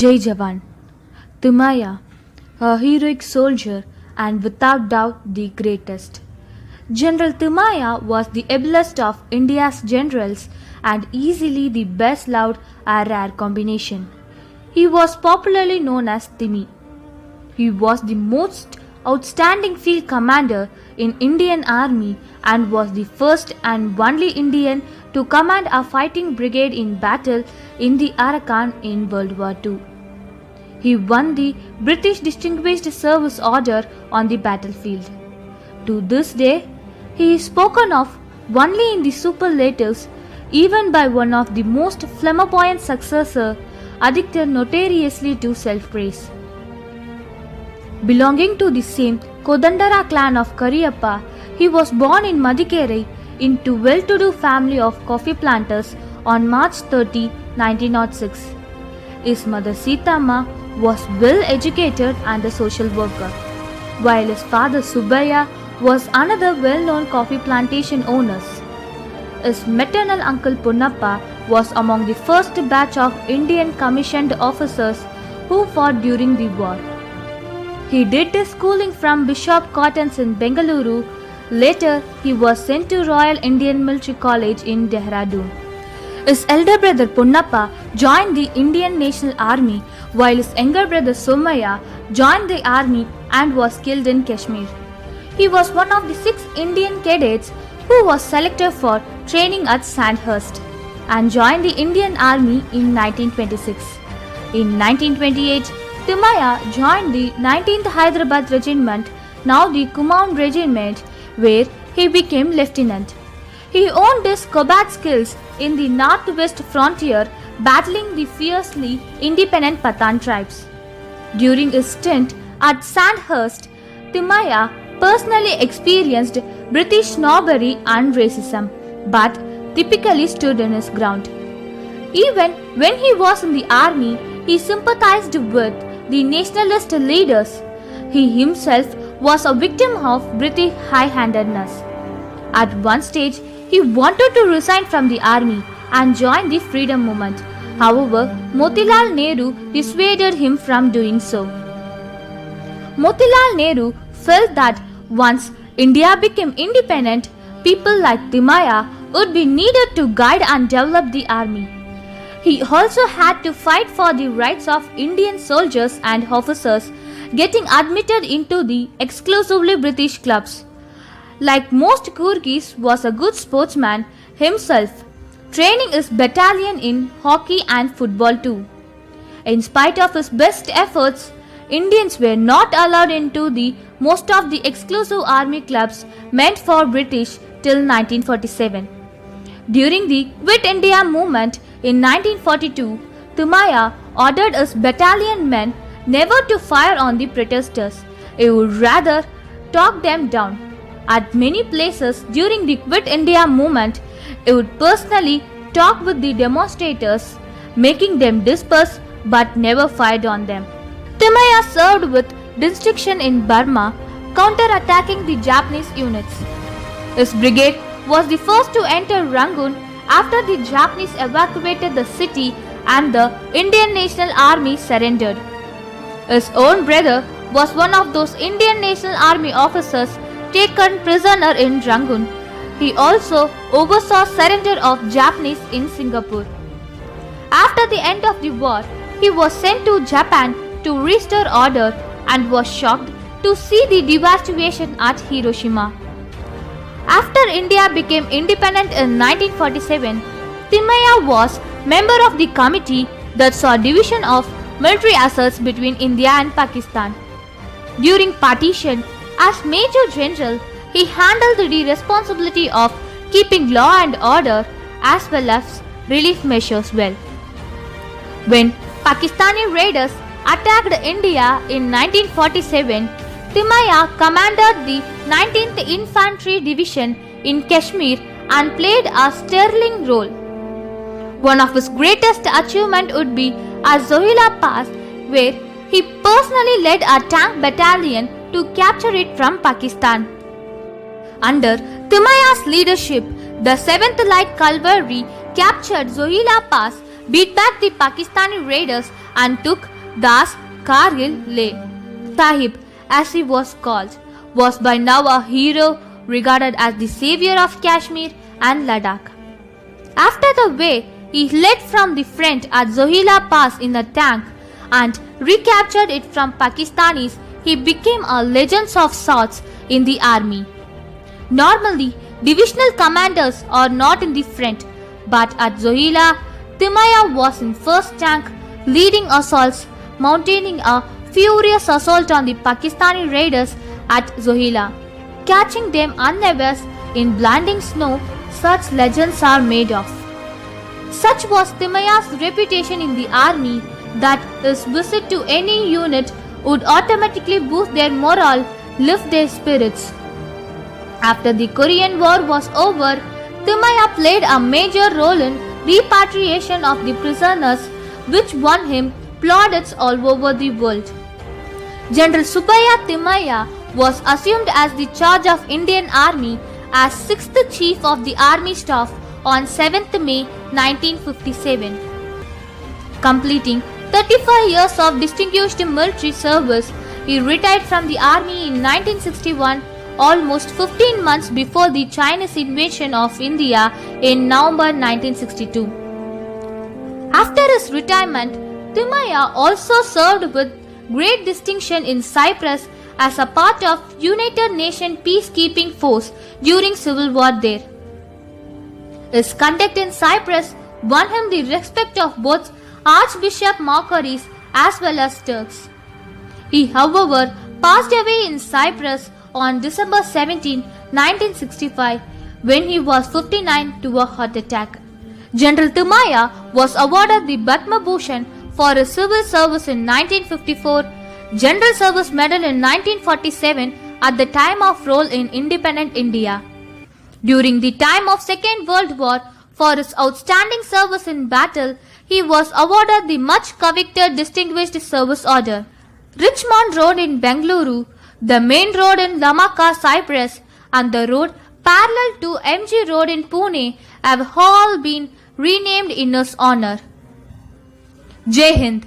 Jai Jawan. Timaya, a heroic soldier and without doubt the greatest. General Timaya was the ablest of India's generals and easily the best loved a rare combination. He was popularly known as Timi. He was the most outstanding field commander in Indian Army and was the first and only Indian to command a fighting brigade in battle in the Arakan in World War II. He won the British Distinguished Service Order on the battlefield. To this day, he is spoken of only in the superlatives, even by one of the most flamboyant successors, addicted notoriously to self-praise. Belonging to the same Kodandara clan of Kariyappa, he was born in Madikeri into well-to-do family of coffee planters on March 30, 1906. His mother Sitama was well educated and a social worker, while his father Subbaya was another well-known coffee plantation owners. His maternal uncle Punnappa was among the first batch of Indian commissioned officers who fought during the war. He did his schooling from Bishop Cotton's in Bengaluru. Later, he was sent to Royal Indian Military College in Dehradun. His elder brother Punnappa joined the Indian National Army, while his younger brother Somaya joined the army and was killed in Kashmir. He was one of the 6 Indian cadets who was selected for training at Sandhurst and joined the Indian Army in 1926. In 1928, Timaya joined the 19th Hyderabad Regiment, now the Kumaon Regiment, where he became lieutenant. He honed his combat skills in the northwest frontier, battling the fiercely independent Pathan tribes. During his stint at Sandhurst, Timaya personally experienced British snobbery and racism, but typically stood in his ground. Even when he was in the army, he sympathized with the nationalist leaders. He himself was a victim of British high-handedness. At one stage, he wanted to resign from the army and join the freedom movement. However, Motilal Nehru dissuaded him from doing so. Motilal Nehru felt that once India became independent, people like Timaya would be needed to guide and develop the army. He also had to fight for the rights of Indian soldiers and officers getting admitted into the exclusively British clubs. Like most Kurgis, was a good sportsman himself, training his battalion in hockey and football too. In spite of his best efforts, Indians were not allowed into the most of the exclusive army clubs meant for British till 1947. During the Quit India movement in 1942, Timaya ordered his battalion men never to fire on the protesters. He would rather talk them down. At many places during the Quit India movement, he would personally talk with the demonstrators, making them disperse but never fired on them. Timaya served with distinction in Burma, counter-attacking the Japanese units. His brigade was the first to enter Rangoon after the Japanese evacuated the city and the Indian National Army surrendered. His own brother was one of those Indian National Army officers taken prisoner in Rangoon. He also oversaw surrender of Japanese in Singapore. After the end of the war, he was sent to Japan to restore order and was shocked to see the devastation at Hiroshima. After India became independent in 1947, Timaya was member of the committee that saw division of military assets between India and Pakistan. During partition, as Major General, he handled the responsibility of keeping law and order as well as relief measures well. When Pakistani raiders attacked India in 1947, Timaya commanded the 19th Infantry Division in Kashmir and played a sterling role. One of his greatest achievements would be at Zohila Pass, where he personally led a tank battalion to capture it from Pakistan. Under Timaya's leadership, the 7th Light Cavalry captured Zohila Pass, beat back the Pakistani raiders and took Das Kargil Leh Sahib, as he was called, was by now a hero regarded as the savior of Kashmir and Ladakh. After the way he led from the front at Zohila Pass in a tank and recaptured it from Pakistanis, he became a legend of sorts in the army. Normally, divisional commanders are not in the front, but at Zohila, Timaya was in first tank, leading assaults, mounting a furious assault on the Pakistani raiders at Zohila, catching them unawares in blinding snow. Such legends are made of. Such was Timaya's reputation in the army that his visit to any unit would automatically boost their morale, lift their spirits. After the Korean War was over, Timaya played a major role in repatriation of the prisoners, which won him plaudits all over the world. General Subbaiah Timaya was assumed as the charge of Indian Army as 6th Chief of the Army Staff on 7th May 1957. Completing 35 years of distinguished military service, he retired from the army in 1961, almost 15 months before the Chinese invasion of India in November 1962. After his retirement, Timaya also served with great distinction in Cyprus as a part of United Nations peacekeeping force during civil war there. His conduct in Cyprus won him the respect of both Archbishop Makarios as well as Turks. He, however, passed away in Cyprus on December 17, 1965, when he was 59 to a heart attack. General Timaya was awarded the Padma Bhushan for his civil service in 1954, General Service Medal in 1947 at the time of role in independent India. During the time of Second World War, for his outstanding service in battle, he was awarded the much coveted Distinguished Service Order. Richmond Road in Bengaluru, the main road in Lamaka, Cyprus, and the road parallel to MG Road in Pune have all been renamed in his honor. Jai Hind.